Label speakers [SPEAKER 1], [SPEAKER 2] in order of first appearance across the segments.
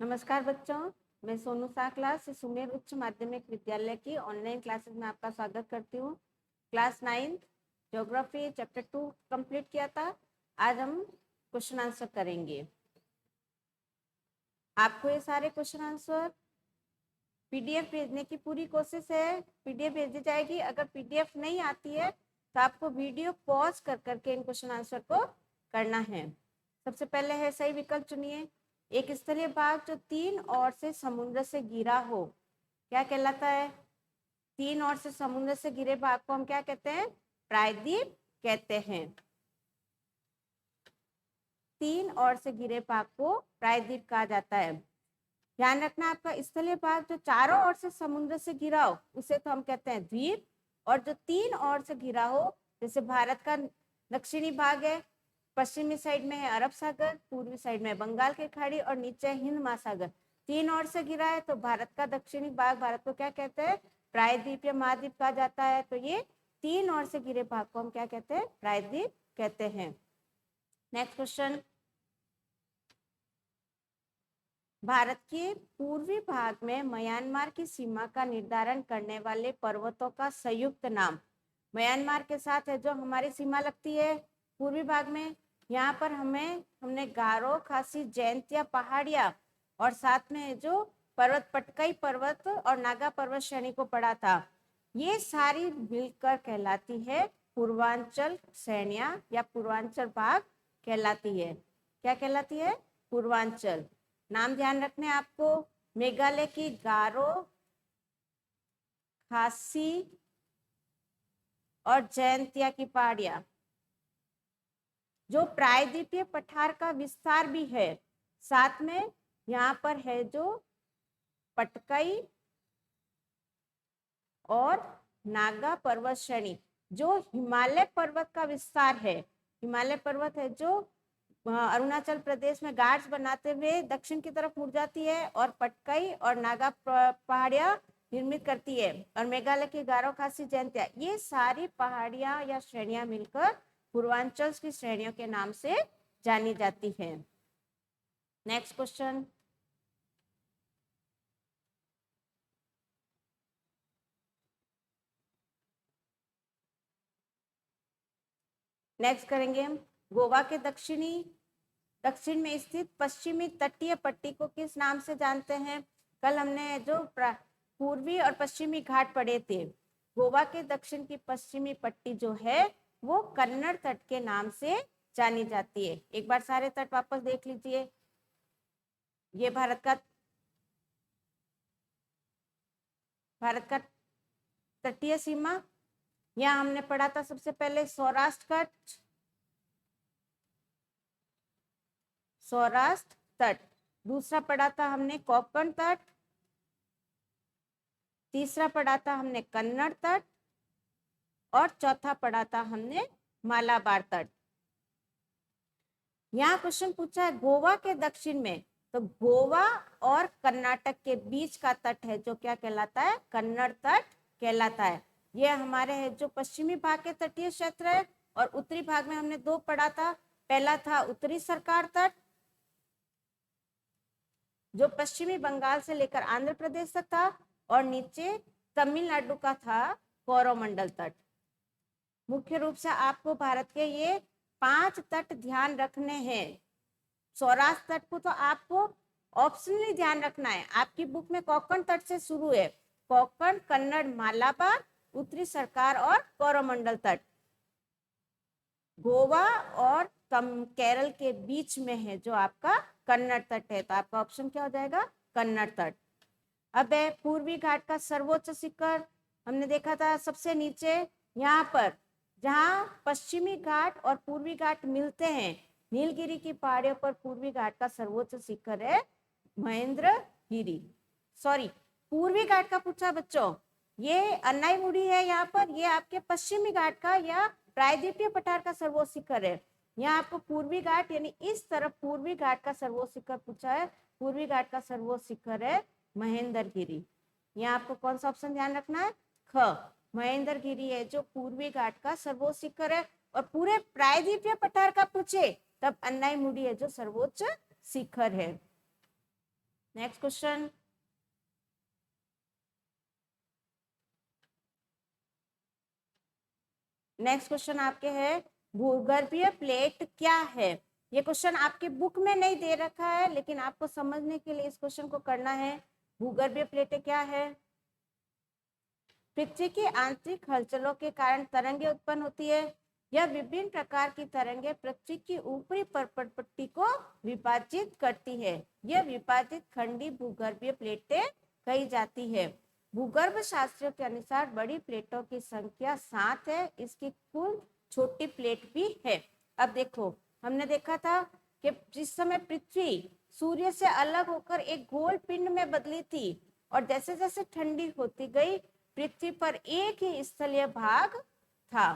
[SPEAKER 1] नमस्कार बच्चों, मैं सोनू साकला से सुमेर उच्च माध्यमिक विद्यालय की ऑनलाइन क्लासेस में आपका स्वागत करती हूँ। क्लास 9 ज्योग्राफी चैप्टर 2 कंप्लीट किया था। आज हम क्वेश्चन आंसर करेंगे। आपको ये सारे क्वेश्चन आंसर पीडीएफ भेजने की पूरी कोशिश है। पीडीएफ भेजी जाएगी। अगर पीडीएफ नहीं आती है तो आपको वीडियो पॉज कर करके इन क्वेश्चन आंसर को करना है। सबसे पहले है सही विकल्प चुनिए। एक स्थलीय भाग जो 3 ओर से समुद्र से घिरा हो क्या कहलाता है? 3 ओर से समुद्र से घिरे भाग को हम क्या कहते हैं? प्रायद्वीप कहते हैं। 3 ओर से घिरे भाग को प्रायद्वीप कहा जाता है। ध्यान रखना, आपका स्थलीय भाग जो चारों ओर से समुद्र से घिरा हो उसे तो हम कहते हैं द्वीप, और जो 3 ओर से घिरा हो, जैसे भारत का दक्षिणी भाग है, पश्चिमी साइड में है अरब सागर, पूर्वी साइड में बंगाल की खाड़ी और नीचे हिंद महासागर, 3 ओर से घिरा है तो भारत का दक्षिणी भाग, भारत को क्या कहते हैं? प्रायद्वीप या महाद्वीप कहा जाता है। तो ये 3 ओर से घिरे भाग को हम क्या कहते हैं? प्रायद्वीप कहते हैं। नेक्स्ट क्वेश्चन, भारत के पूर्वी भाग में म्यांमार की सीमा का निर्धारण करने वाले पर्वतों का संयुक्त नाम। म्यांमार के साथ है जो हमारी सीमा लगती है पूर्वी भाग में, यहाँ पर हमने गारो, खासी, जैंतिया पहाड़ियां और साथ में है जो पर्वत, पटकाई पर्वत और नागा पर्वत श्रेणी को पढ़ा था। ये सारी मिलकर कहलाती है पूर्वांचल श्रेणियां या पूर्वांचल भाग कहलाती है। क्या कहलाती है? पूर्वांचल। नाम ध्यान रखने आपको, मेघालय की गारो, खासी और जैंतिया की पहाड़ियां जो प्रायद्वीपीय पठार का विस्तार भी है। साथ में यहाँ पर है जो पटकाई और नागा पर्वत श्रेणी जो हिमालय पर्वत का विस्तार है। हिमालय पर्वत है जो अरुणाचल प्रदेश में घाट्स बनाते हुए दक्षिण की तरफ मुड़ जाती है और पटकाई और नागा पहाड़ियां निर्मित करती है। और मेघालय की गारो, खासी, जैंतिया ये सारी पहाड़ियां या श्रेणियां मिलकर पूर्वांचल की श्रेणियों के नाम से जानी जाती है। नेक्स्ट क्वेश्चन, नेक्स्ट करेंगे हम। गोवा के दक्षिण में स्थित पश्चिमी तटीय पट्टी को किस नाम से जानते हैं? कल हमने जो पूर्वी और पश्चिमी घाट पढ़े थे। गोवा के दक्षिण की पश्चिमी पट्टी जो है वो कन्नड़ तट के नाम से जानी जाती है। एक बार सारे तट वापस देख लीजिए। ये भारत का तटीय सीमा, यहाँ हमने पढ़ा था सबसे पहले सौराष्ट्र तट, दूसरा पढ़ा था हमने कोंकण तट, तीसरा पढ़ा था हमने कन्नड़ तट और चौथा पढ़ा था हमने मालाबार तट। यहाँ क्वेश्चन पूछा है गोवा के दक्षिण में, तो गोवा और कर्नाटक के बीच का तट है जो क्या कहलाता है? कन्नड़ तट कहलाता है। ये हमारे है जो पश्चिमी भाग के तटीय क्षेत्र है। और उत्तरी भाग में हमने 2 पढ़ा था। पहला था उत्तरी सरकार तट जो पश्चिमी बंगाल से लेकर आंध्र प्रदेश तक था, और नीचे तमिलनाडु का था कोरोमंडल तट। मुख्य रूप से आपको भारत के ये 5 तट ध्यान रखने हैं। सौराष्ट्र तट को तो आपको ऑप्शनली ध्यान रखना है। आपकी बुक में कोंकण तट से शुरू है, कोंकण, कन्नड़, मालाबार, उत्तरी सरकार और कोरोमंडल तट। गोवा और केरल के बीच में है जो आपका कन्नड़ तट है, तो आपका ऑप्शन क्या हो जाएगा? कन्नड़ तट। अब है पूर्वी घाट का सर्वोच्च शिखर, हमने देखा था सबसे नीचे, यहाँ पर जहाँ पश्चिमी घाट और पूर्वी घाट मिलते हैं, नीलगिरी की पहाड़ियों पर पूर्वी घाट का सर्वोच्च शिखर है महेंद्रगिरी। सॉरी, पूर्वी घाट का पूछा बच्चों, ये अन्नाईमुड़ी है। यहाँ पर ये आपके पश्चिमी घाट का या प्रायद्वीपीय पठार का सर्वोच्च शिखर है। यहाँ आपको पूर्वी घाट यानी इस तरफ पूर्वी घाट का सर्वोच्च शिखर पूछा है। पूर्वी घाट का सर्वोच्च शिखर है महेंद्रगिरी। यहाँ आपको कौन सा ऑप्शन ध्यान रखना है? ख, महेंद्रगिरी है जो पूर्वी घाट का सर्वोच्च शिखर है। और पूरे प्रायद्वीपीय पठार का पूछे तब अन्नाईमुड़ी है जो सर्वोच्च शिखर है। नेक्स्ट क्वेश्चन, नेक्स्ट क्वेश्चन आपके है भूगर्भीय प्लेट क्या है। ये क्वेश्चन आपके बुक में नहीं दे रखा है, लेकिन आपको समझने के लिए इस क्वेश्चन को करना है। भूगर्भीय प्लेटें क्या है? पृथ्वी की आंतरिक हलचलों के कारण तरंगे उत्पन्न होती है। यह विभिन्न प्रकार की तरंगे पृथ्वी की ऊपरी पर्वत पट्टी को विभाजित करती है। यह विभाजित खंडी भूगर्भीय प्लेटें कही जाती है। भूगर्भ शास्त्रियों के अनुसार बड़ी प्लेटों की संख्या 7 है। इसकी कुल छोटी प्लेट भी है। अब देखो, हमने देखा था कि जिस समय पृथ्वी सूर्य से अलग होकर एक गोल पिंड में बदली थी, और जैसे जैसे ठंडी होती गई, पृथ्वी पर एक ही स्थलीय भाग था।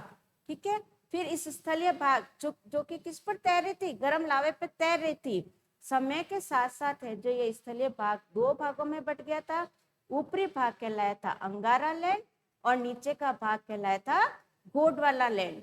[SPEAKER 1] ठीक है, फिर इस स्थलीय भाग जो कि किस पर तैर रही थी? गर्म लावे पर तैर रही थी। समय के साथ साथ है जो ये स्थलीय भाग दो भागों में बट गया था। ऊपरी भाग कहलाया था अंगारा लैंड और नीचे का भाग कहलाया था गोंडवाना लैंड।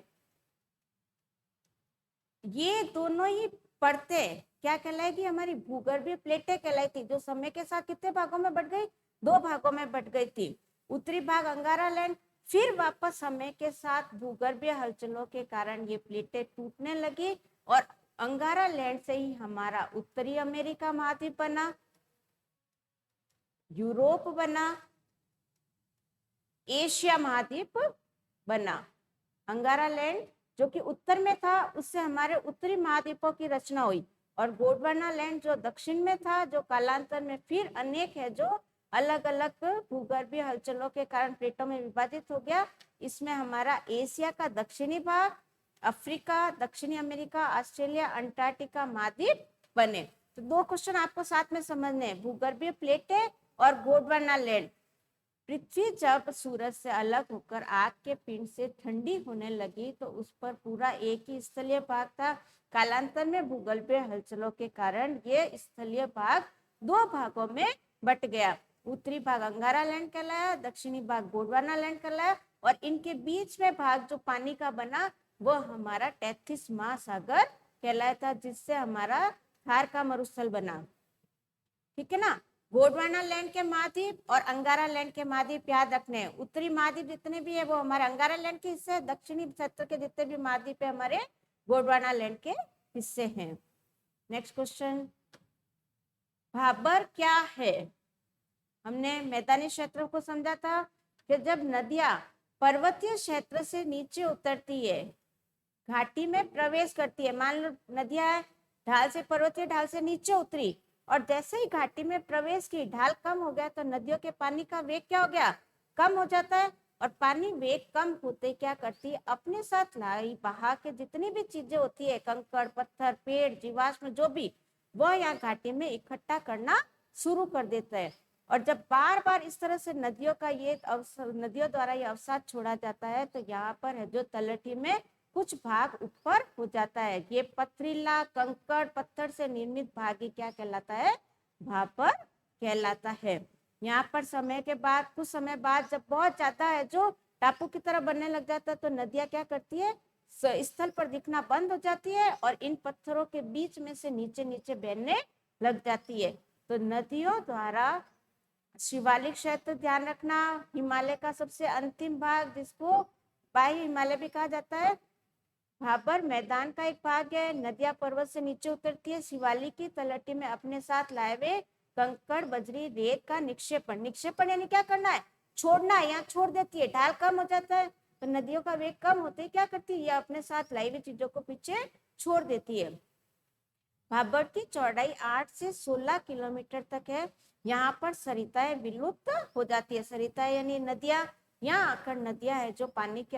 [SPEAKER 1] ये दोनों ही परतें क्या कहलाएगी? हमारी भूगर्भीय प्लेटें कहलाई थी, जो समय के साथ कितने भागों में बट गई? दो भागों में बट गई थी। उत्तरी भाग अंगारा लैंड, फिर वापस समय के साथ भूगर्भीय हलचलों के कारण ये प्लेटें टूटने लगी और अंगारा लैंड से ही हमारा उत्तरी अमेरिका महाद्वीप बना, यूरोप बना, एशिया महाद्वीप बना। अंगारा लैंड जो कि उत्तर में था, उससे हमारे उत्तरी महाद्वीपों की रचना हुई, और गोंडवाना लैंड जो दक्षिण में था, जो कालांतर में फिर अनेक है जो अलग अलग भूगर्भीय हलचलों के कारण प्लेटों में विभाजित हो गया। इसमें हमारा एशिया का दक्षिणी भाग, अफ्रीका, दक्षिणी अमेरिका, ऑस्ट्रेलिया, अंटार्कटिका महाद्वीप बने। तो दो क्वेश्चन आपको साथ में समझने हैं, भूगर्भीय प्लेटें और गोंडवाना लैंड। पृथ्वी जब सूरज से अलग होकर आग के पिंड से ठंडी होने लगी तो उस पर पूरा एक ही स्थलीय भाग था। कालांतर में भूगर्भीय हलचलों के कारण ये स्थलीय भाग दो भागों में बट गया। उत्तरी भाग अंगारा लैंड कहलाया, दक्षिणी भाग गोंडवाना लैंड कहलाया, और इनके बीच में भाग जो पानी का बना वो हमारा टेथिस महासागर कहलाया था, जिससे हमारा थार का मरुस्थल बना। ठीक है ना। गोंडवाना लैंड के महाद्वीप और अंगारा लैंड के महाद्वीप याद रखने हैं। उत्तरी महाद्वीप जितने भी है वो हमारे अंगारा लैंड के हिस्से है, दक्षिणी क्षेत्र के जितने भी महाद्वीप है हमारे गोंडवाना लैंड के हिस्से हैं। नेक्स्ट क्वेश्चन, भाबर क्या है? हमने मैदानी क्षेत्रों को समझा था कि जब नदियां पर्वतीय क्षेत्र से नीचे उतरती है, घाटी में प्रवेश करती है, मान लो नदियां ढाल से, पर्वतीय ढाल से नीचे उतरी, और जैसे ही घाटी में प्रवेश की, ढाल कम हो गया तो नदियों के पानी का वेग क्या हो गया? कम हो जाता है। और पानी वेग कम होते क्या करती है? अपने साथ लाई बहा के जितनी भी चीजें होती है, कंकड़, पत्थर, पेड़, जीवाश्म, जो भी, वह यहाँ घाटी में इकट्ठा करना शुरू कर देता है। और जब बार बार इस तरह से नदियों का ये नदियों द्वारा ये अवसाद छोड़ा जाता है, तो यहाँ पर है जो तलहटी में कुछ भाग ऊपर हो जाता है। ये पथरीला कंकड़ पत्थर से निर्मित भाग ही क्या कहलाता है? भापर कहलाता है। यहाँ पर समय के बाद, कुछ समय बाद, जब बहुत ज्यादा है जो टापू की तरह बनने लग जाता है, तो नदियां क्या करती है? स्थल पर दिखना बंद हो जाती है और इन पत्थरों के बीच में से नीचे नीचे बहने लग जाती है। तो नदियों द्वारा शिवालिक क्षेत्र ध्यान रखना, हिमालय का सबसे अंतिम भाग जिसको बाह्य हिमालय भी कहा जाता है, भाबर मैदान का एक भाग है। नदियां पर्वत से नीचे उतरती है, शिवालिक की तलहटी में अपने साथ लाए हुए कंकड़, बजरी, रेत का निक्षेपण। निक्षेपण यानी क्या करना है? छोड़ना है, यहाँ छोड़ देती है। ढाल कम हो जाता है तो नदियों का वेग कम होते ही क्या करती है? ये अपने साथ लाई हुई चीजों को पीछे छोड़ देती है। भाबर की चौड़ाई 8 से 16 किलोमीटर तक है। यहाँ पर सरिताएं विलुप्त हो जाती है। सरिताएं यानी नदियां, यहाँ आकर नदियां है जो पानी के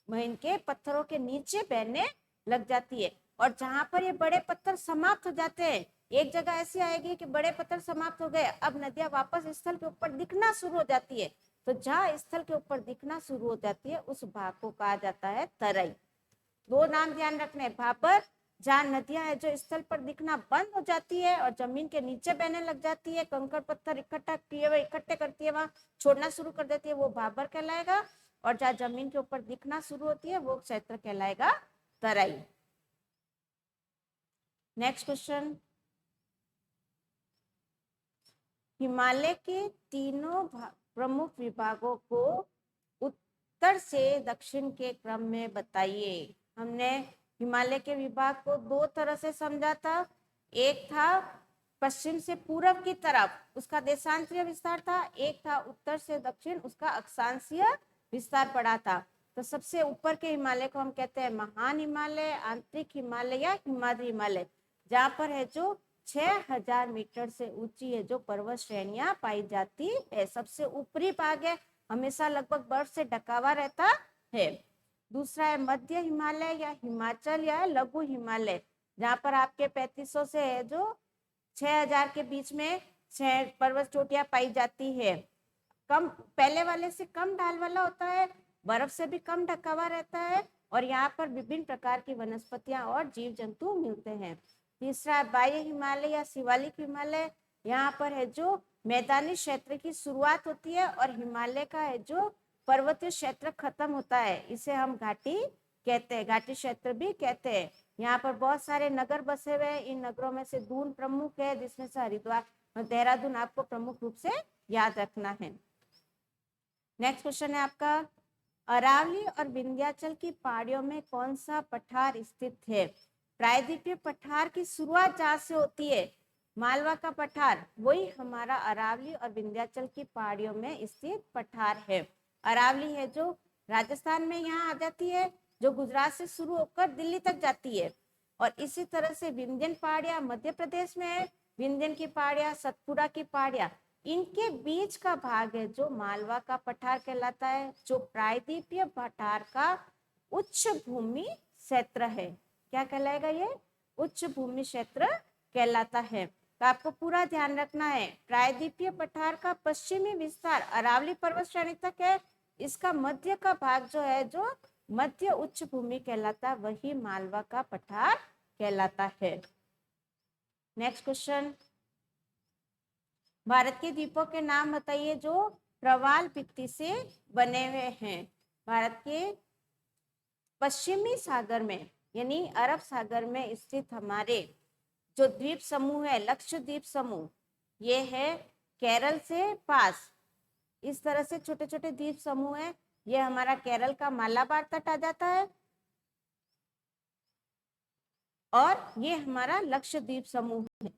[SPEAKER 1] इनके पत्थरों के नीचे बहने लग जाती है। और जहां पर ये बड़े पत्थर समाप्त हो जाते हैं, एक जगह ऐसी आएगी कि बड़े पत्थर समाप्त हो गए, अब नदियां वापस स्थल के ऊपर दिखना शुरू हो जाती है। तो जहां स्थल के ऊपर दिखना शुरू हो जाती है उस भाग को कहा जाता है तराई। दो नाम ध्यान रखने, भाबर जहाँ नदियां है जो स्थल पर दिखना बंद हो जाती है और जमीन के नीचे बहने लग जाती है, कंकड़ पत्थर इकट्ठे करती है, वहां छोड़ना शुरू कर देती है, वो भाबर कहलाएगा। और जहाँ जमीन के ऊपर दिखना शुरू होती है वो क्षेत्र कहलाएगा तराई। नेक्स्ट क्वेश्चन, हिमालय के तीनों प्रमुख विभागों को उत्तर से दक्षिण के क्रम में बताइए। हमने हिमालय के विभाग को दो तरह से समझा था। एक था पश्चिम से पूर्व की तरफ, उसका देशांतरीय विस्तार था। एक था उत्तर से दक्षिण, उसका अक्षांशीय विस्तार पड़ा था। तो सबसे ऊपर के हिमालय को हम कहते हैं महान हिमालय, आंतरिक हिमालय या हिमाद्री हिमालय, जहाँ पर है जो 6000 मीटर से ऊंची है जो पर्वत श्रेणियां पाई जाती है। सबसे ऊपरी भाग है, हमेशा लगभग बर्फ से ढका हुआ रहता है। दूसरा है मध्य हिमालय या हिमाचल या लघु हिमालय, जहाँ पर आपके 3500 से है जो 6000 के बीच में 6 पर्वत चोटियां पाई जाती है। कम, पहले वाले से कम ढाल वाला होता है, बर्फ से भी कम ढका हुआ रहता है, और यहाँ पर विभिन्न प्रकार की वनस्पतियां और जीव जंतु मिलते हैं। तीसरा बाह्य हिमालय या शिवालिक हिमालय, यहाँ पर है जो मैदानी क्षेत्र की शुरुआत होती है और हिमालय का है जो पर्वतीय क्षेत्र खत्म होता है, इसे हम घाटी कहते हैं, घाटी क्षेत्र भी कहते हैं। यहाँ पर बहुत सारे नगर बसे हुए हैं। इन नगरों में से दून प्रमुख है, जिसमें से हरिद्वार और देहरादून आपको प्रमुख रूप से याद रखना है। नेक्स्ट क्वेश्चन है आपका, अरावली और विंध्याचल की पहाड़ियों में कौन सा पठार स्थित है? प्रायद्वीपीय पठार की शुरुआत जहाँ से होती है, मालवा का पठार, वही हमारा अरावली और विंध्याचल की पहाड़ियों में स्थित पठार है। अरावली है जो राजस्थान में यहाँ आ जाती है, जो गुजरात से शुरू होकर दिल्ली तक जाती है। और इसी तरह से विंध्यन पहाड़ियां मध्य प्रदेश में है, विंध्यन की पहाड़ियां, सतपुड़ा की पहाड़ियां, इनके बीच का भाग है जो मालवा का पठार कहलाता है, जो प्रायद्वीपीय पठार का उच्च भूमि क्षेत्र है। क्या कहलाएगा ये? उच्च भूमि क्षेत्र कहलाता है। तो आपको पूरा ध्यान रखना है, प्रायद्वीपीय पठार का पश्चिमी विस्तार अरावली पर्वत श्रेणी तक है, इसका मध्य का भाग जो है जो मध्य उच्च भूमि कहलाता है, वही मालवा का पठार कहलाता है। नेक्स्ट क्वेश्चन, भारत के द्वीपों के नाम बताइए जो प्रवाल भित्ति से बने हुए हैं। भारत के पश्चिमी सागर में यानी अरब सागर में स्थित हमारे जो द्वीप समूह है, लक्षद्वीप समूह, ये है केरल से पास, इस तरह से छोटे छोटे द्वीप समूह है। ये हमारा केरल का मालाबार तट आ जाता है, और ये हमारा लक्षद्वीप समूह है।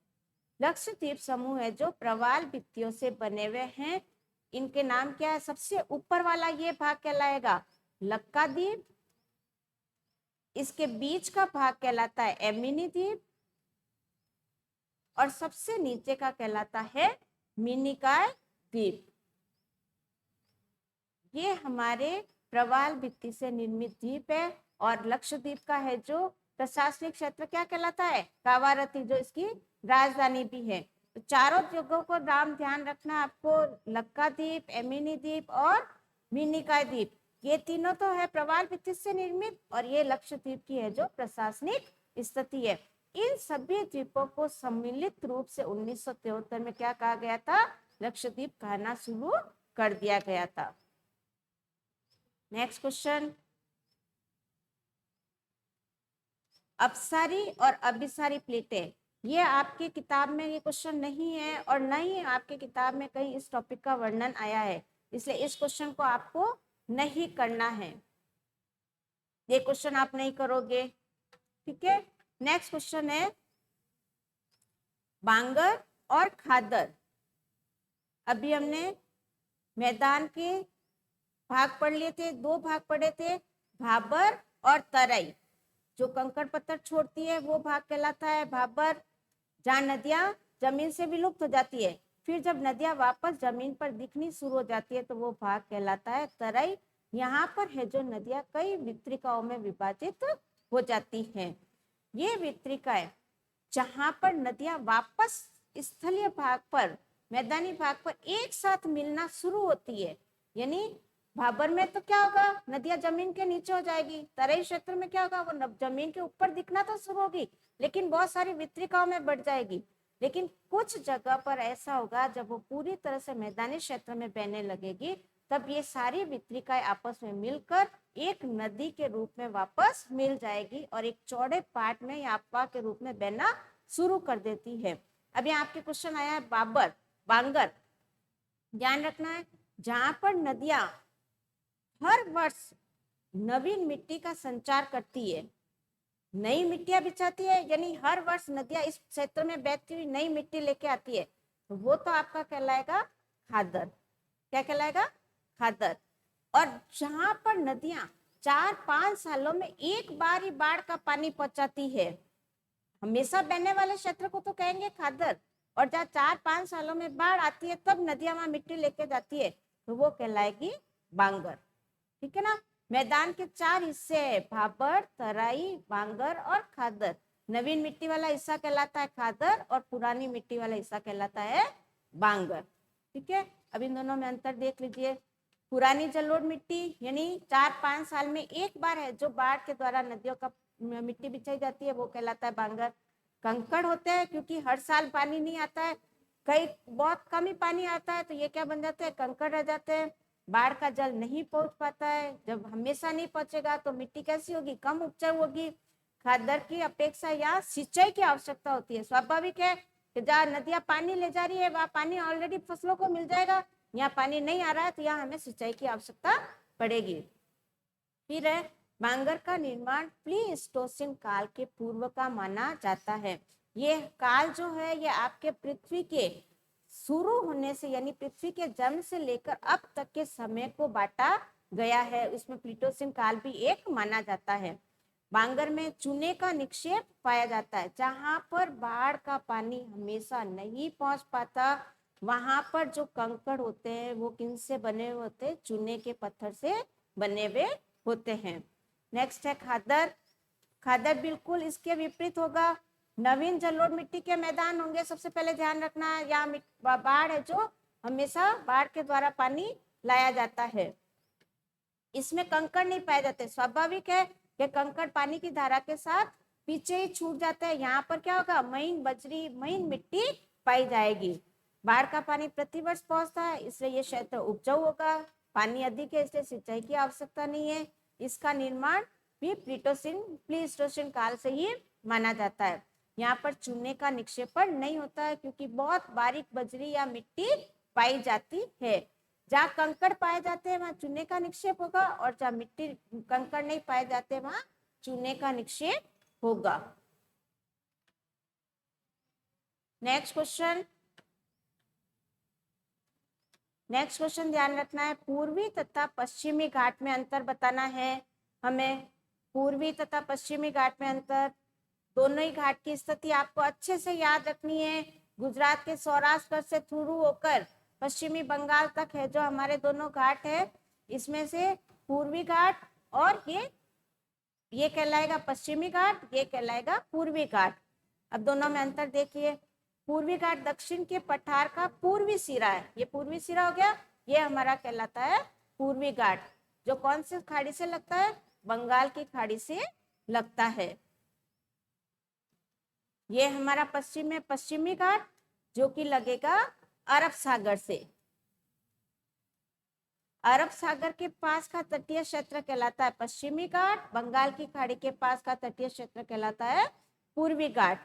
[SPEAKER 1] लक्षद्वीप समूह है जो प्रवाल भित्तियों से बने हुए हैं। इनके नाम क्या है? सबसे ऊपर वाला ये भाग कहलाएगा लक्का द्वीप, इसके बीच का भाग कहलाता है एमिनी द्वीप, और सबसे नीचे का कहलाता है मिनिकॉय द्वीप। ये हमारे प्रवाल भित्ति से निर्मित द्वीप है। और लक्षद्वीप का है जो प्रशासनिक क्षेत्र क्या कहलाता है? कावारती, जो इसकी राजधानी भी है। तो चारों जगहों को नाम ध्यान रखना आपको, लक्का द्वीप, एमिनी द्वीप और मिनिकॉय द्वीप, ये तीनों तो है प्रवाल भित्ति से निर्मित, और ये लक्षद्वीप की है जो प्रशासनिक स्थिति है। इन सभी द्वीपों को सम्मिलित रूप से 1973 में क्या कहा गया था? लक्षद्वीप कहना शुरू कर दिया गया था। नेक्स्ट क्वेश्चन, अपसारी और अभिसारी प्लेटें, ये आपकी किताब में ये क्वेश्चन नहीं है, और न ही आपके किताब में कहीं इस टॉपिक का वर्णन आया है, इसलिए इस क्वेश्चन को आपको नहीं करना है, ये क्वेश्चन आप नहीं करोगे, ठीक है। नेक्स्ट क्वेश्चन है बांगर और खादर। अभी हमने मैदान के भाग पढ़ लिए थे, दो भाग पढ़े थे, भाबर और तराई। जो कंकड़ पत्थर छोड़ती है वो भाग कहलाता है भाबर, जहाँ नदियां जमीन से विलुप्त हो जाती है, फिर जब नदियां वापस जमीन पर दिखनी शुरू हो जाती है तो वो भाग कहलाता है तराई। यहाँ पर है जो नदियां कई वितरिकाओं में विभाजित हो जाती हैं। ये वितरिकाएं जहाँ पर नदियां वापस स्थलीय भाग पर, मैदानी भाग पर एक साथ मिलना शुरू होती है, यानी भाबर में तो क्या होगा, नदियां जमीन के नीचे हो जाएगी, तराई क्षेत्र में क्या होगा, वो जमीन के ऊपर दिखना तो शुरू होगी लेकिन बहुत सारी वितरिकाओं में बढ़ जाएगी। लेकिन कुछ जगह पर ऐसा होगा जब वो पूरी तरह से मैदानी क्षेत्र में बहने लगेगी, तब ये सारी वितरिकाएं आपस में मिलकर एक नदी के रूप में वापस मिल जाएगी और एक चौड़े पार्ट में या आपवा के रूप में बहना शुरू कर देती है। अभी आपके क्वेश्चन आया है बाबर, बांगर। ध्यान रखना है, जहां पर नदियां हर वर्ष नवीन मिट्टी का संचार करती है, नई मिट्टियां बिछाती है, यानी हर वर्ष नदियां इस क्षेत्र में बहती हुई नई मिट्टी लेके आती है, तो वो तो आपका कहलाएगा खादर। क्या कहलाएगा? खादर। और जहां पर नदियां 4-5 सालों में एक बार ही बाढ़ का पानी पहुंचाती है, हमेशा बहने वाले क्षेत्र को तो कहेंगे खादर, और जहाँ 4-5 सालों में बाढ़ आती है तब नदियां वहां मिट्टी लेके जाती है, तो वो कहलाएगी बांगर। ठीक है ना। मैदान के 4 हिस्से है, भाबर, तराई, बांगर और खादर। नवीन मिट्टी वाला हिस्सा कहलाता है खादर और पुरानी मिट्टी वाला हिस्सा कहलाता है बांगर। ठीक है, अब इन दोनों में अंतर देख लीजिए। पुरानी जलोढ़ मिट्टी यानी 4-5 साल में एक बार है जो बाढ़ के द्वारा नदियों का मिट्टी बिछाई जाती है, वो कहलाता है बांगर। कंकड़ होते हैं क्योंकि हर साल पानी नहीं आता है, कई बहुत कम ही पानी आता है, तो ये क्या बन जाते हैं? कंकड़ रह जाते हैं। बाढ़ का जल नहीं पहुंच पाता है, जब हमेशा नहीं पहुंचेगा तो मिट्टी कैसी होगी? कम उपजाऊ होगी। खादर की अपेक्षा यहाँ सिंचाई की आवश्यकता होती है। स्वाभाविक है कि जहाँ नदियां पानी ले जा रही है वहां पानी ऑलरेडी फसलों को मिल जाएगा, यहाँ पानी नहीं आ रहा है तो यहाँ हमें सिंचाई की आवश्यकता पड़ेगी। फिर है, बांगर का निर्माण प्लीस्टोसिन काल के पूर्व का माना जाता है। ये काल जो है ये आपके पृथ्वी के शुरू होने से यानी पृथ्वी के जन्म से लेकर अब तक के समय को बांटा गया है, उसमें प्लीस्टोसिन काल भी एक माना जाता है। बांगर में चूने का निक्षेप पाया जाता है, जहां पर बाढ़ का पानी हमेशा नहीं पहुंच पाता, वहां पर जो कंकड़ होते हैं वो किनसे बने हुए होते हैं? चूने के पत्थर से बने हुए होते हैं। नेक्स्ट है खादर। खादर बिल्कुल इसके विपरीत होगा। नवीन जलोढ़ मिट्टी के मैदान होंगे, सबसे पहले ध्यान रखना है, यहाँ बाढ़ है जो हमेशा बाढ़ के द्वारा पानी लाया जाता है, इसमें कंकड़ नहीं पाए जाते। स्वाभाविक है कि कंकड़ पानी की धारा के साथ पीछे ही छूट जाता है। यहाँ पर क्या होगा? महीन बजरी, महीन मिट्टी पाई जाएगी। बाढ़ का पानी प्रतिवर्ष पहुंचता है, इसलिए ये क्षेत्र उपजाऊ होगा। पानी अधिक है इसलिए सिंचाई की आवश्यकता नहीं है। इसका निर्माण भी प्लीस्टोसिन काल से ही माना जाता है। यहाँ पर चूने का निक्षेपण नहीं होता है क्योंकि बहुत बारीक बजरी या मिट्टी पाई जाती है। जहाँ कंकड़ पाए जाते हैं वहां चूने का निक्षेप होगा, और जहाँ मिट्टी कंकड़ नहीं पाए जाते वहां चूने का निक्षेप होगा। नेक्स्ट क्वेश्चन ध्यान रखना है, पूर्वी तथा पश्चिमी घाट में अंतर बताना है हमें। पूर्वी तथा पश्चिमी घाट में अंतर, दोनों ही घाट की स्थिति आपको अच्छे से याद रखनी है। गुजरात के सौराष्ट्र से शुरू होकर पश्चिमी बंगाल तक है जो हमारे दोनों घाट है, इसमें से पूर्वी घाट और ये कहलाएगा पश्चिमी घाट, ये कहलाएगा पूर्वी घाट। अब दोनों में अंतर देखिए। पूर्वी घाट दक्षिण के पठार का पूर्वी सिरा है, ये पूर्वी सिरा हो गया, ये हमारा कहलाता है पूर्वी घाट, जो कौन से खाड़ी से लगता है? बंगाल की खाड़ी से लगता है। ये हमारा पश्चिम में पश्चिमी घाट जो कि लगेगा अरब सागर से। अरब सागर के पास का तटीय क्षेत्र कहलाता है पश्चिमी घाट, बंगाल की खाड़ी के पास का तटीय क्षेत्र कहलाता है पूर्वी घाट।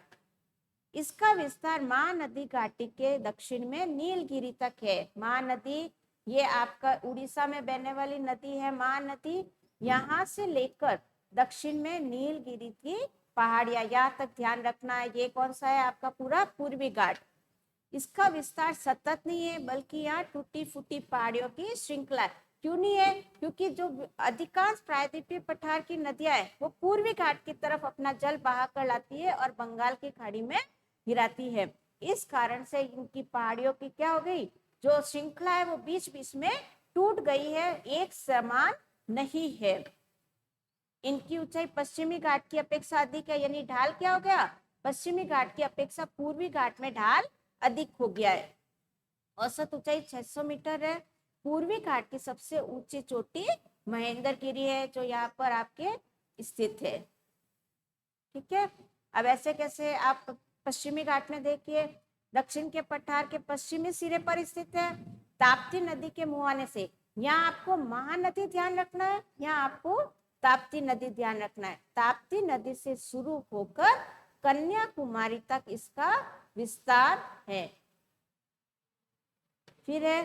[SPEAKER 1] इसका विस्तार महानदी घाटी के दक्षिण में नीलगिरी तक है। महानदी ये आपका उड़ीसा में बहने वाली नदी है महानदी, यहाँ से लेकर दक्षिण में नीलगिरी की पहाड़ियां यहाँ तक ध्यान रखना है। ये कौन सा है? आपका पूरा पूर्वी घाट। इसका विस्तार सतत नहीं है बल्कि यहाँ टूटी फूटी पहाड़ियों की श्रृंखला है। क्यों नहीं है? क्योंकि जो अधिकांश प्रायद्वीपीय पठार की नदियां है वो पूर्वी घाट की तरफ अपना जल बहा कर लाती है और बंगाल की खाड़ी में गिराती है। इस कारण से इनकी पहाड़ियों की क्या हो गई? जो श्रृंखला है वो बीच बीच में टूट गई है, एक समान नहीं है। इनकी ऊंचाई पश्चिमी घाट की अपेक्षा अधिक है, यानी ढाल क्या हो गया? पश्चिमी घाट की अपेक्षा पूर्वी घाट में ढाल अधिक हो गया है। औसत ऊंचाई 600 मीटर है। पूर्वी घाट की सबसे ऊंची चोटी महेंद्रगिरी है जो यहाँ पर आपके स्थित है। ठीक है, अब ऐसे कैसे आप पश्चिमी घाट में देखिए, दक्षिण के पठार के पश्चिमी सिरे पर स्थित है, ताप्ती नदी के मुहाने से। यहाँ आपको महानदी ध्यान रखना है, यहाँ आपको ताप्ती नदी ध्यान रखना है। ताप्ती नदी से शुरू होकर कन्याकुमारी तक इसका विस्तार है। फिर है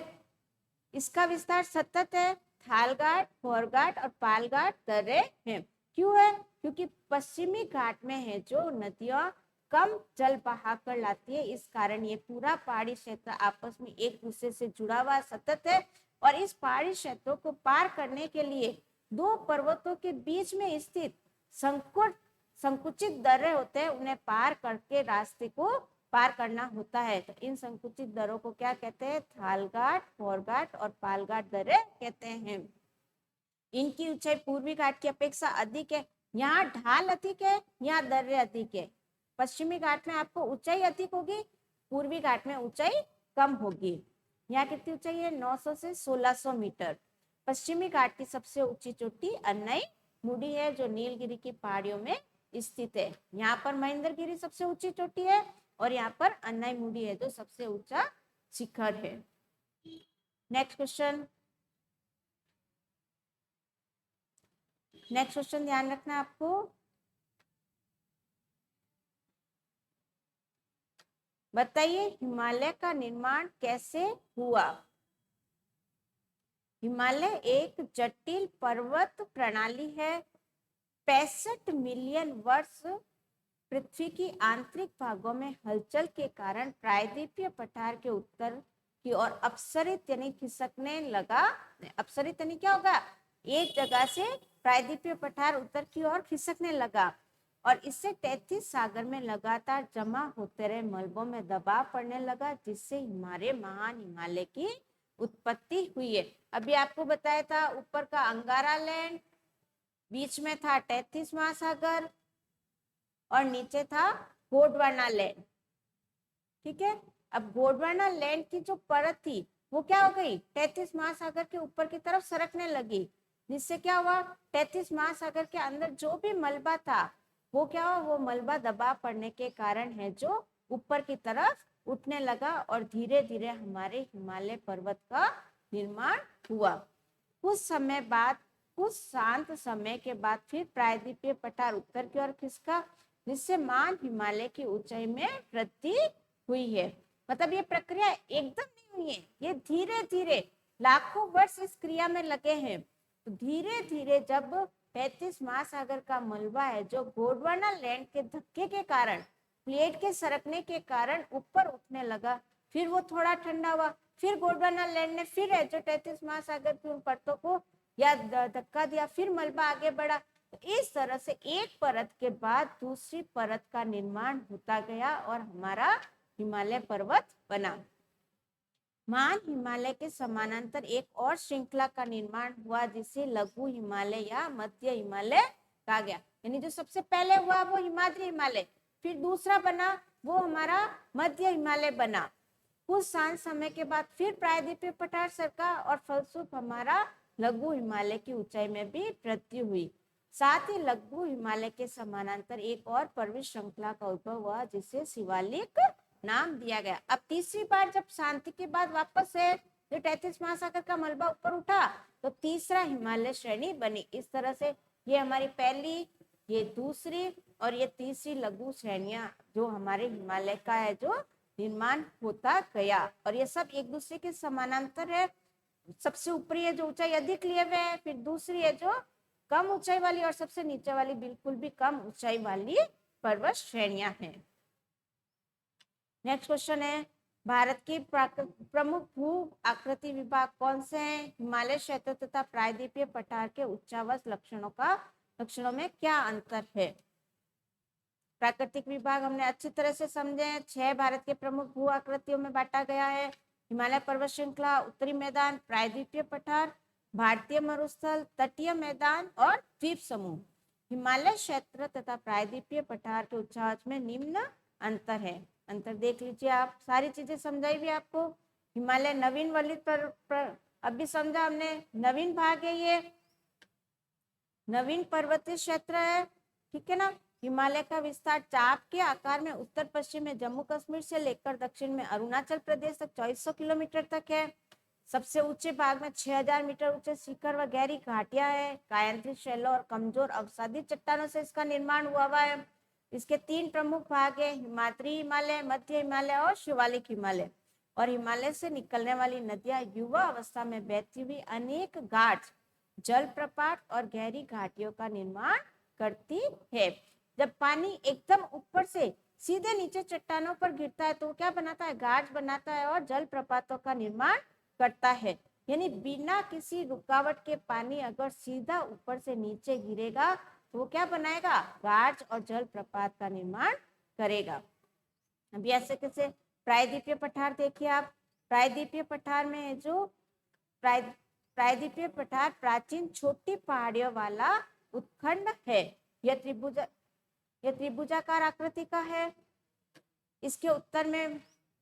[SPEAKER 1] इसका विस्तार सतत है, थाल घाट, भौर घाट और पाल घाट दर्रे हैं। क्यों है? क्योंकि पश्चिमी घाट में है जो नदियां कम जल बहा कर लाती है, इस कारण ये पूरा पहाड़ी क्षेत्र आपस में एक दूसरे से जुड़ा हुआ सतत है। और इस पहाड़ी क्षेत्रों को पार करने के लिए दो पर्वतों के बीच में स्थित संकुचित दर्रे होते हैं, उन्हें पार करके रास्ते को पार करना होता है। तो इन संकुचित दर्रों को क्या कहते हैं? थाल घाट, भौर घाट और पाल घाट दर्रे कहते हैं। इनकी ऊंचाई पूर्वी घाट की अपेक्षा अधिक है। यहाँ ढाल अधिक है, यहाँ दर्रे अधिक है। पश्चिमी घाट में आपको ऊंचाई अधिक होगी, पूर्वी घाट में ऊंचाई कम होगी। यहाँ कितनी ऊंचाई है? 900 से 1600 मीटर। पश्चिमी घाट की सबसे ऊंची चोटी अन्नई मुड़ी है जो नीलगिरी की पहाड़ियों में स्थित है। यहाँ पर महेंद्रगिरी सबसे ऊंची चोटी है और यहाँ पर अन्नई मुड़ी है जो सबसे ऊंचा शिखर है। नेक्स्ट क्वेश्चन ध्यान रखना आपको। बताइए हिमालय का निर्माण कैसे हुआ? हिमालय एक जटिल पर्वत प्रणाली है। 65 मिलियन वर्ष पृथ्वी की आंतरिक भागों में हलचल के कारण प्रायद्वीपीय पठार के उत्तर की ओर अपसरित यानी खिसकने लगा। अपसरित यानी क्या होगा? एक जगह से प्रायद्वीपीय पठार उत्तर की ओर खिसकने लगा और इससे 33 सागर में लगातार जमा होते रहे मलबों में दबाव पड़ने लगा, जिससे हमारे महान हिमालय की उत्पत्ति हुई है। अभी आपको बताया था ऊपर का अंगारा लैंड, बीच में था 33 महासागर और नीचे था गोंडवाना लैंड। ठीक है, अब गोंडवाना लैंड की जो परत थी वो क्या हो गई? 33 महासागर के ऊपर की तरफ सरकने लगी, जिससे क्या हुआ? 33 महासागर के अंदर जो भी मलबा था वो क्या हुआ? वो मलबा दबाव पड़ने के कारण है जो ऊपर की तरफ उठने लगा और धीरे धीरे हमारे हिमालय पर्वत का निर्माण हुआ। कुछ समय बाद, कुछ शांत समय के बाद फिर प्रायद्वीपीय पठार उत्तर की ओर खिसका, जिससे मान हिमालय की ऊंचाई में वृद्धि हुई है। मतलब ये प्रक्रिया एकदम नहीं हुई है, ये धीरे धीरे लाखों वर्ष इस क्रिया में लगे हैं। तो धीरे धीरे जब 33 महासागर का मलबा है जो गोंडवाना लैंड के धक्के के कारण, प्लेट के सरकने के कारण ऊपर उठने लगा, फिर वो थोड़ा ठंडा हुआ, फिर गोंडवाना लैंड ने फिर है जो 33 महासागर की उन परतों को या धक्का दिया, फिर मलबा आगे बढ़ा। तो इस तरह से एक परत के बाद दूसरी परत का निर्माण होता गया और हमारा हिमालय पर्वत बना। महान हिमालय के समानांतर एक और श्रृंखला का निर्माण हुआ जिसे लघु हिमालय या मध्य हिमालय कहा गया। यानी जो सबसे पहले हुआ वो हिमाद्री हिमालय, फिर दूसरा बना वो हमारा मध्य हिमालय बना। कुछ शांत समय के बाद फिर प्रायद्वीपीय पठार सरका और फलस्वरूप हमारा लघु हिमालय की ऊंचाई में भी वृद्धि हुई। साथ ही लघु हिमालय के समानांतर एक और पर्वत श्रृंखला का उद्भव हुआ जिसे शिवालिक नाम दिया गया। अब तीसरी बार जब शांति के बाद वापस है जो 33 महासागर का मलबा ऊपर उठा तो तीसरा हिमालय श्रेणी बनी। इस तरह से ये हमारी पहली, ये दूसरी और ये तीसरी लघु श्रेणियां जो हमारे हिमालय का है जो निर्माण होता गया। और ये सब एक दूसरे के समानांतर है। सबसे ऊपरी है जो ऊंचाई अधिक लिए हुए है, फिर दूसरी है जो कम ऊंचाई वाली और सबसे नीचे वाली बिल्कुल भी कम ऊंचाई वाली पर्वत श्रेणियां हैं। नेक्स्ट क्वेश्चन है भारत की प्रमुख भू आकृति विभाग कौन से हैं? हिमालय क्षेत्र तथा प्रायद्वीपीय पठार के उच्चावच लक्षणों में क्या अंतर है? प्राकृतिक विभाग हमने अच्छी तरह से समझे। 6 भारत के प्रमुख भू आकृतियों में बांटा गया है। हिमालय पर्वत श्रृंखला, उत्तरी मैदान, प्रायद्वीपीय पठार, भारतीय मरुस्थल, तटीय मैदान और द्वीप समूह। हिमालय क्षेत्र तथा प्रायद्वीपीय पठार के उच्चावच में निम्न अंतर है। अंतर देख लीजिए आप, सारी चीजें समझाई भी आपको। हिमालय नवीन वलित पर अभी समझा हमने, नवीन भाग है, ये नवीन पर्वतीय क्षेत्र है। ठीक है ना। हिमालय का विस्तार चाप के आकार में उत्तर पश्चिम में जम्मू कश्मीर से लेकर दक्षिण में अरुणाचल प्रदेश तक 2400 किलोमीटर तक है। सबसे ऊंचे भाग में 6000 मीटर ऊंचे शिखर व गहरी घाटियां है। कायांत्रिक शैलों और कमजोर अवसादी चट्टानों से इसका निर्माण हुआ है। इसके 3 प्रमुख भाग है, हिमाद्री हिमालय, मध्य हिमालय और शिवालिक हिमालय। और हिमालय से निकलने वाली नदियां युवा अवस्था में बहती हुई अनेक घाट, जलप्रपात और गहरी घाटियों का निर्माण करती है। जब पानी एकदम ऊपर से सीधे नीचे चट्टानों पर गिरता है तो क्या बनाता है, घाट बनाता है और जलप्रपातों का निर्माण करता है। यानी बिना किसी रुकावट के पानी अगर सीधा ऊपर से नीचे गिरेगा तो वो क्या बनाएगा, घाट और जलप्रपात का निर्माण करेगा। अभी ऐसे कैसे प्रायद्वीपीय पठार देखिए आप, प्रायद्वीपीय पठार में जो प्रायद्वीपीय पठार प्राचीन छोटी पहाड़ियों वाला उत्खंड है। यह त्रिभुजाकार आकृति का है। इसके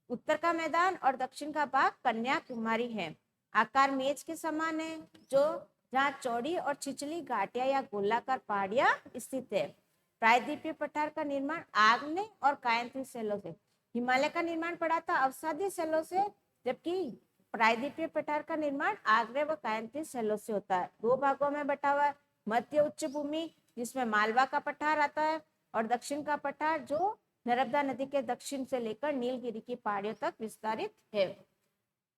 [SPEAKER 1] उत्तर का मैदान और दक्षिण का भाग कन्याकुमारी है। आकार मेज के समान है, जो जहाँ चौड़ी और छिछली घाटियां या गोलाकार पहाड़ियां स्थित है। प्रायद्वीपीय पठार का निर्माण आग्नेय और कायंत्री शैलों से, हिमालय का निर्माण पड़ा था अवसादी शैलों से, जबकि प्रायद्वीपीय पठार का निर्माण आग्नेय व कायंत्री शैलों से होता है। दो भागों में बटा हुआ है, मध्य उच्च भूमि जिसमें मालवा का पठार आता है और दक्षिण का पठार जो नर्मदा नदी के दक्षिण से लेकर नीलगिरी की पहाड़ियों तक विस्तारित है।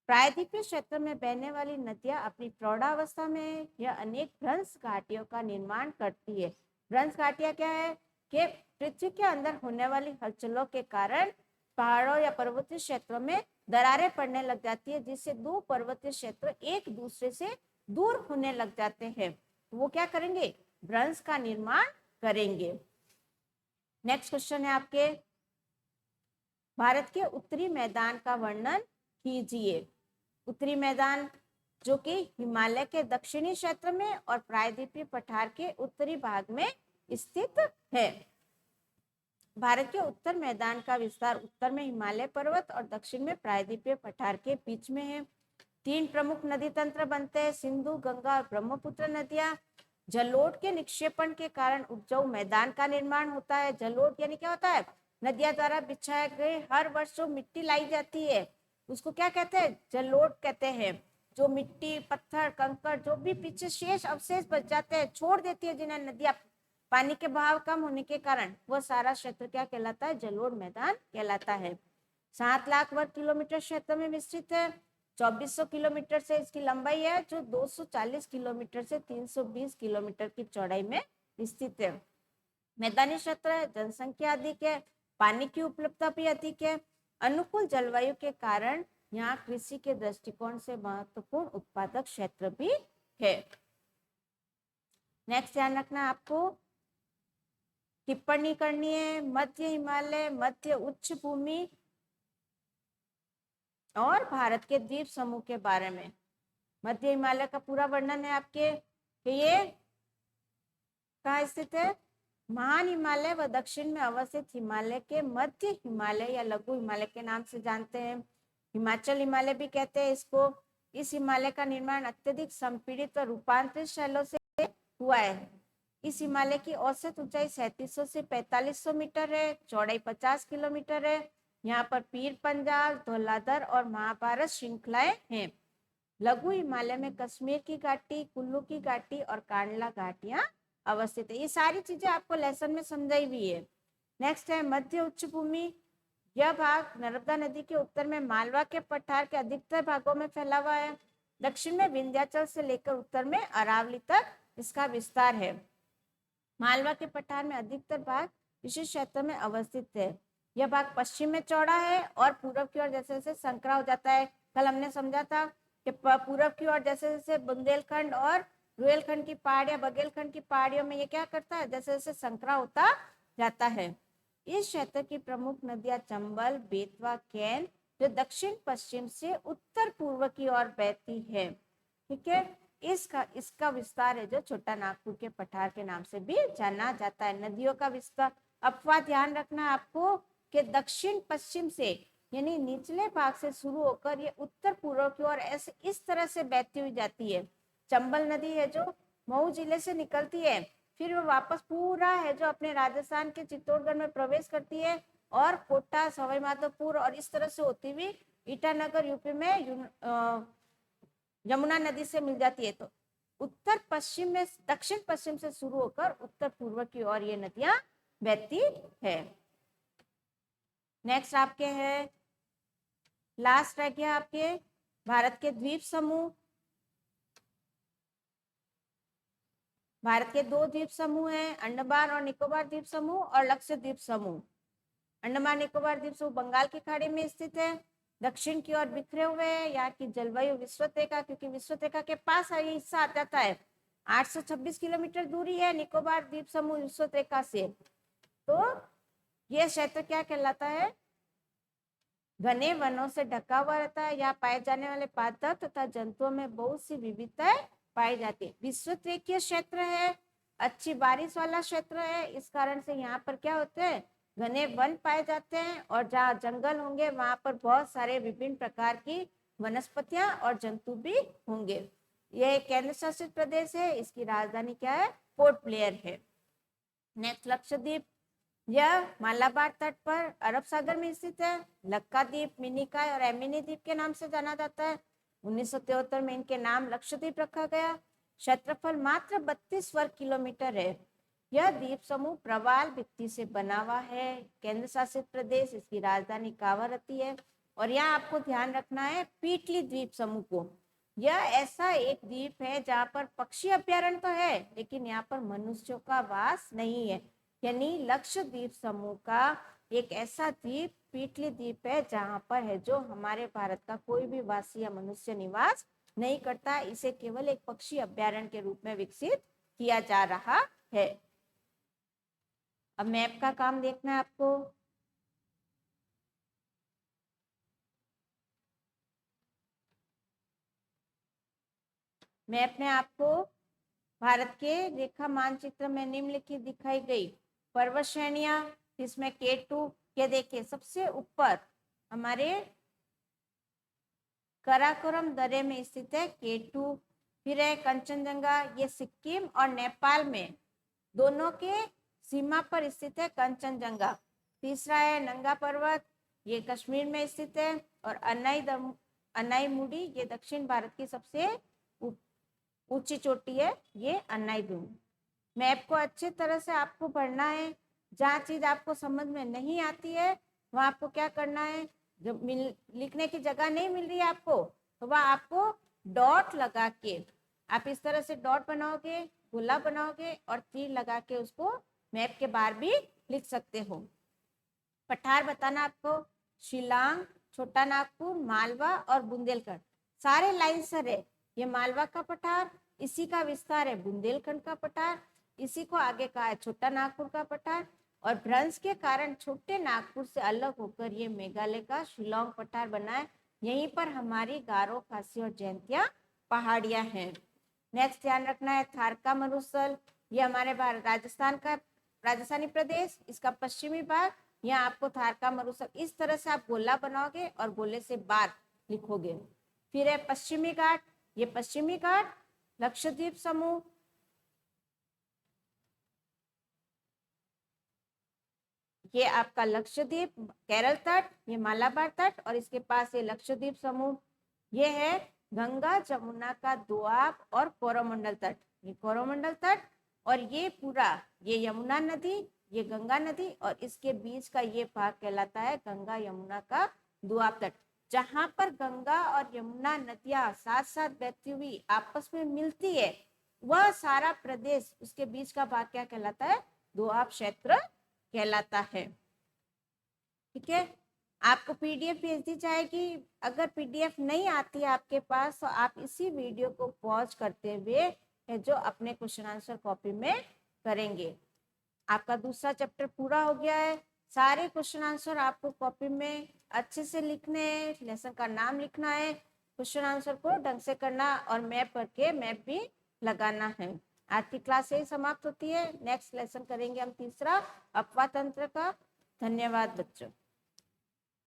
[SPEAKER 1] प्रायद्वीपीय क्षेत्र में बहने वाली नदियां अपनी प्रौढ़ावस्था में यह अनेक भ्रंश घाटियों का निर्माण करती है। भ्रंश घाटियां क्या है कि पृथ्वी के अंदर होने वाली हलचलों के कारण पहाड़ों या पर्वतीय क्षेत्रों में दरारें पड़ने लग जाती है, जिससे दो पर्वतीय क्षेत्र एक दूसरे से दूर होने लग जाते हैं। वो क्या करेंगे, भ्रंश का निर्माण करेंगे। नेक्स्ट क्वेश्चन है आपके, भारत के उत्तरी मैदान का वर्णन कीजिए। उत्तरी मैदान जो कि हिमालय के दक्षिणी क्षेत्र में और प्रायद्वीपीय पठार के उत्तरी भाग में स्थित है। भारत के उत्तर मैदान का विस्तार उत्तर में हिमालय पर्वत और दक्षिण में प्रायद्वीपीय पठार के बीच में है। तीन प्रमुख नदी तंत्र बनते हैं, सिंधु, गंगा और ब्रह्मपुत्र नदियां। जलोढ़ के निक्षेपण के कारण उपजाऊ मैदान का निर्माण होता है। जलोढ़ यानी क्या होता है, नदियां द्वारा बिछाए गए हर वर्ष जो मिट्टी लाई जाती है उसको क्या कहते हैं, जलोढ़ कहते हैं। जो मिट्टी, पत्थर, कंकड़ जो भी पीछे शेष अवशेष बच जाते हैं, छोड़ देती है जिन्हें नदियां पानी के बहाव कम होने के कारण, वो सारा क्षेत्र क्या कहलाता है, जलोढ़ मैदान कहलाता है। 7 लाख वर्ग किलोमीटर क्षेत्र में विस्तृत है। 2400 किलोमीटर से इसकी लंबाई है, जो 240 किलोमीटर से 320 किलोमीटर की चौड़ाई में स्थित है। मैदानी क्षेत्र है, जनसंख्या अधिक है, पानी की उपलब्धता भी अधिक है। अनुकूल जलवायु के कारण यहाँ कृषि के दृष्टिकोण से महत्वपूर्ण उत्पादक क्षेत्र भी है। नेक्स्ट ध्यान रखना आपको, टिप्पणी करनी है मध्य हिमालय, मध्य उच्च भूमि और भारत के द्वीप समूह के बारे में। मध्य हिमालय का पूरा वर्णन है आपके कि ये कहाँ स्थित है, महान हिमालय व दक्षिण में अवस्थित हिमालय के मध्य हिमालय या लघु हिमालय के नाम से जानते हैं। हिमाचल हिमालय भी कहते हैं इसको। इस हिमालय का निर्माण अत्यधिक संपीड़ित और रूपांतरित शैलों से हुआ है। इस हिमालय की औसत ऊंचाई 3700 से 4500 मीटर है, चौड़ाई 50 किलोमीटर है। यहाँ पर पीर पंजाल, धौलाधर और महाभारत श्रृंखलाएं हैं। लघु हिमालय में कश्मीर की घाटी, कुल्लू की घाटी और कांडला घाटियां अवस्थित है। ये सारी चीजें आपको लेसन में समझाई हुई है। नेक्स्ट है मध्य उच्च भूमि। यह भाग नर्मदा नदी के उत्तर में मालवा के पठार के अधिकतर भागों में फैला हुआ है। दक्षिण में विंध्याचल से लेकर उत्तर में अरावली तक इसका विस्तार है। मालवा के पठार में अधिकतर भाग विशिष्ट क्षेत्र में अवस्थित है। यह भाग पश्चिम में चौड़ा है और पूर्व की ओर जैसे जैसे संकरा हो जाता है। कल हमने समझा था कि पूर्व की ओर जैसे जैसे बुंदेलखंड और रुहेलखंड की पहाड़ियां, बघेलखंड की पहाड़ियों में ये क्या करता है, जैसे जैसे संकरा होता जाता है। इस क्षेत्र की प्रमुख नदियां चंबल, बेतवा, कैन, जो दक्षिण पश्चिम से उत्तर पूर्व की ओर बहती है। ठीक है, इसका विस्तार है जो छोटा नागपुर के पठार के नाम से भी जाना जाता है। नदियों का विस्तार, अफवाह ध्यान रखना आपको कि दक्षिण पश्चिम से यानी निचले भाग से शुरू होकर ये उत्तर पूर्व की ओर ऐसे इस तरह से बहती हुई जाती है। चंबल नदी है जो मऊ जिले से निकलती है, फिर वो वापस पूरा है जो अपने राजस्थान के चित्तौड़गढ़ में प्रवेश करती है और कोटा, सवाई माधोपुर और इस तरह से होती हुई ईटानगर यूपी में यमुना नदी से मिल जाती है। तो उत्तर पश्चिम में दक्षिण पश्चिम से शुरू होकर उत्तर पूर्व की ओर ये नदियां बहती है। नेक्स्ट आपके है लास्ट रह गया आपके भारत के द्वीप समूह। भारत के 2 द्वीप समूह हैं, अंडमान और निकोबार द्वीप समूह और लक्षद्वीप समूह। अंडमान निकोबार द्वीप समूह बंगाल की खाड़ी में स्थित है, दक्षिण की ओर बिखरे हुए हैं। यहाँ की जलवायु विषुवत-रेखा, क्योंकि विषुवत-रेखा के पास ये हिस्सा आ जाता है, 826 किलोमीटर दूरी है निकोबार द्वीप समूह विषुवत-रेखा से। तो यह क्षेत्र क्या कहलाता है? घने वनों से ढका हुआ रहता है। यहाँ पाए जाने वाले पादप तथा जंतुओं में बहुत सी विविधताएं पाई जाती है। विषुवत-रेखीय क्षेत्र है, अच्छी बारिश वाला क्षेत्र है, इस कारण से यहाँ पर क्या होते हैं? घने वन पाए जाते हैं, और जहाँ जंगल होंगे वहां पर बहुत सारे विभिन्न प्रकार की वनस्पतियां और जंतु भी होंगे। यह एक केंद्र शासित प्रदेश है, इसकी राजधानी क्या है? पोर्ट ब्लेयर है। नेक्स्ट लक्षद्वीप, यह मालाबार तट पर अरब सागर में स्थित है। लक्काद्वीप, मिनिकॉय और एमिनी द्वीप के नाम से जाना जाता है। 1973 में इनके नाम लक्षद्वीप रखा गया। क्षेत्रफल मात्र 32 वर्ग किलोमीटर है। यह द्वीप समूह प्रवाल भित्ति से बना हुआ है। केंद्र शासित प्रदेश, इसकी राजधानी कावारत्ती है। और यहाँ आपको ध्यान रखना है पीटली द्वीप समूह को। यह ऐसा एक द्वीप है जहाँ पर पक्षी अभ्यारण्य तो है, लेकिन यहाँ पर मनुष्यों का वास नहीं है। यानी लक्षद्वीप समूह का एक ऐसा द्वीप पीटली द्वीप है जहाँ पर है जो हमारे भारत का कोई भी वासी या मनुष्य निवास नहीं करता। इसे केवल एक पक्षी अभ्यारण्य के रूप में विकसित किया जा रहा है। अब मैप का काम देखना है आपको। मैप में आपको भारत के रेखा मानचित्र में निम्नलिखित दिखाई गई पर्वत श्रेणियां, जिसमें K2, ये देखिए सबसे ऊपर हमारे कराकोरम दर्रे में स्थित है K2। फिर है कंचनजंगा, ये सिक्किम और नेपाल में दोनों के सीमा पर स्थित है कंचनजंगा। तीसरा है नंगा पर्वत, ये कश्मीर में स्थित है। और अनाईमुडी, ये दक्षिण भारत की सबसे ऊंची चोटी है, ये अनाईमुडी। मैप को अच्छी तरह से आपको पढ़ना है। जहाँ चीज आपको समझ में नहीं आती है वहाँ आपको क्या करना है, जब लिखने की जगह नहीं मिल रही है आपको, तो वह आपको डॉट लगा के, आप इस तरह से डॉट बनाओगे, गोला बनाओगे और तीर लगा के उसको मैप के बाहर भी लिख सकते हो। पठार बताना आपको, शिलांग, छोटा नागपुर, मालवा और बुंदेलखंड सारे लाइन सर है। ये मालवा का पठार, इसी का विस्तार है बुंदेलखंड का पठार, इसी को आगे कहा है छोटा नागपुर का पठार। और भ्रंश के कारण छोटे नागपुर से अलग होकर ये मेघालय का शिलांग पठार बना है। यहीं पर हमारी गारो, खासी और जयंतिया पहाड़ियां हैं। नेक्स्ट ध्यान रखना है थारका मरुस्थल, ये हमारे राजस्थान का राजस्थानी प्रदेश, इसका पश्चिमी भाग। यहाँ आपको थारका मरुस्थल इस तरह से आप गोला बनाओगे और गोले से बार लिखोगे। फिर है पश्चिमी घाट, ये पश्चिमी घाट लक्षद्वीप समूह, ये आपका लक्षद्वीप केरल तट, ये मालाबार तट और इसके पास ये लक्षद्वीप समूह। ये है गंगा जमुना का दोआब और कोरोमंडल तट, ये कोरोमंडल तट। और ये पूरा ये यमुना नदी, ये गंगा नदी और इसके बीच का ये भाग कहलाता है गंगा यमुना का दोआब तट। जहां पर गंगा और यमुना नदियां साथ साथ बहती हुई आपस में मिलती है, वह सारा प्रदेश, उसके बीच का भाग क्या कहलाता है? दोआब क्षेत्र कहलाता है। ठीक है, आपको पीडीएफ भेज दी जाएगी। अगर पीडीएफ नहीं आती है आपके पास तो आप इसी वीडियो को पॉज करते हुए जो अपने क्वेश्चन आंसर कॉपी में करेंगे। आपका दूसरा चैप्टर पूरा हो गया है। सारे क्वेश्चन आंसर आपको कॉपी में अच्छे से लिखने हैं, लेसन का नाम लिखना है, क्वेश्चन आंसर को ढंग से करना और मैप करके मैप भी लगाना है। आज की क्लास यही समाप्त होती है। नेक्स्ट लेसन करेंगे हम तीसरा अपवाद तंत्र का। धन्यवाद बच्चों।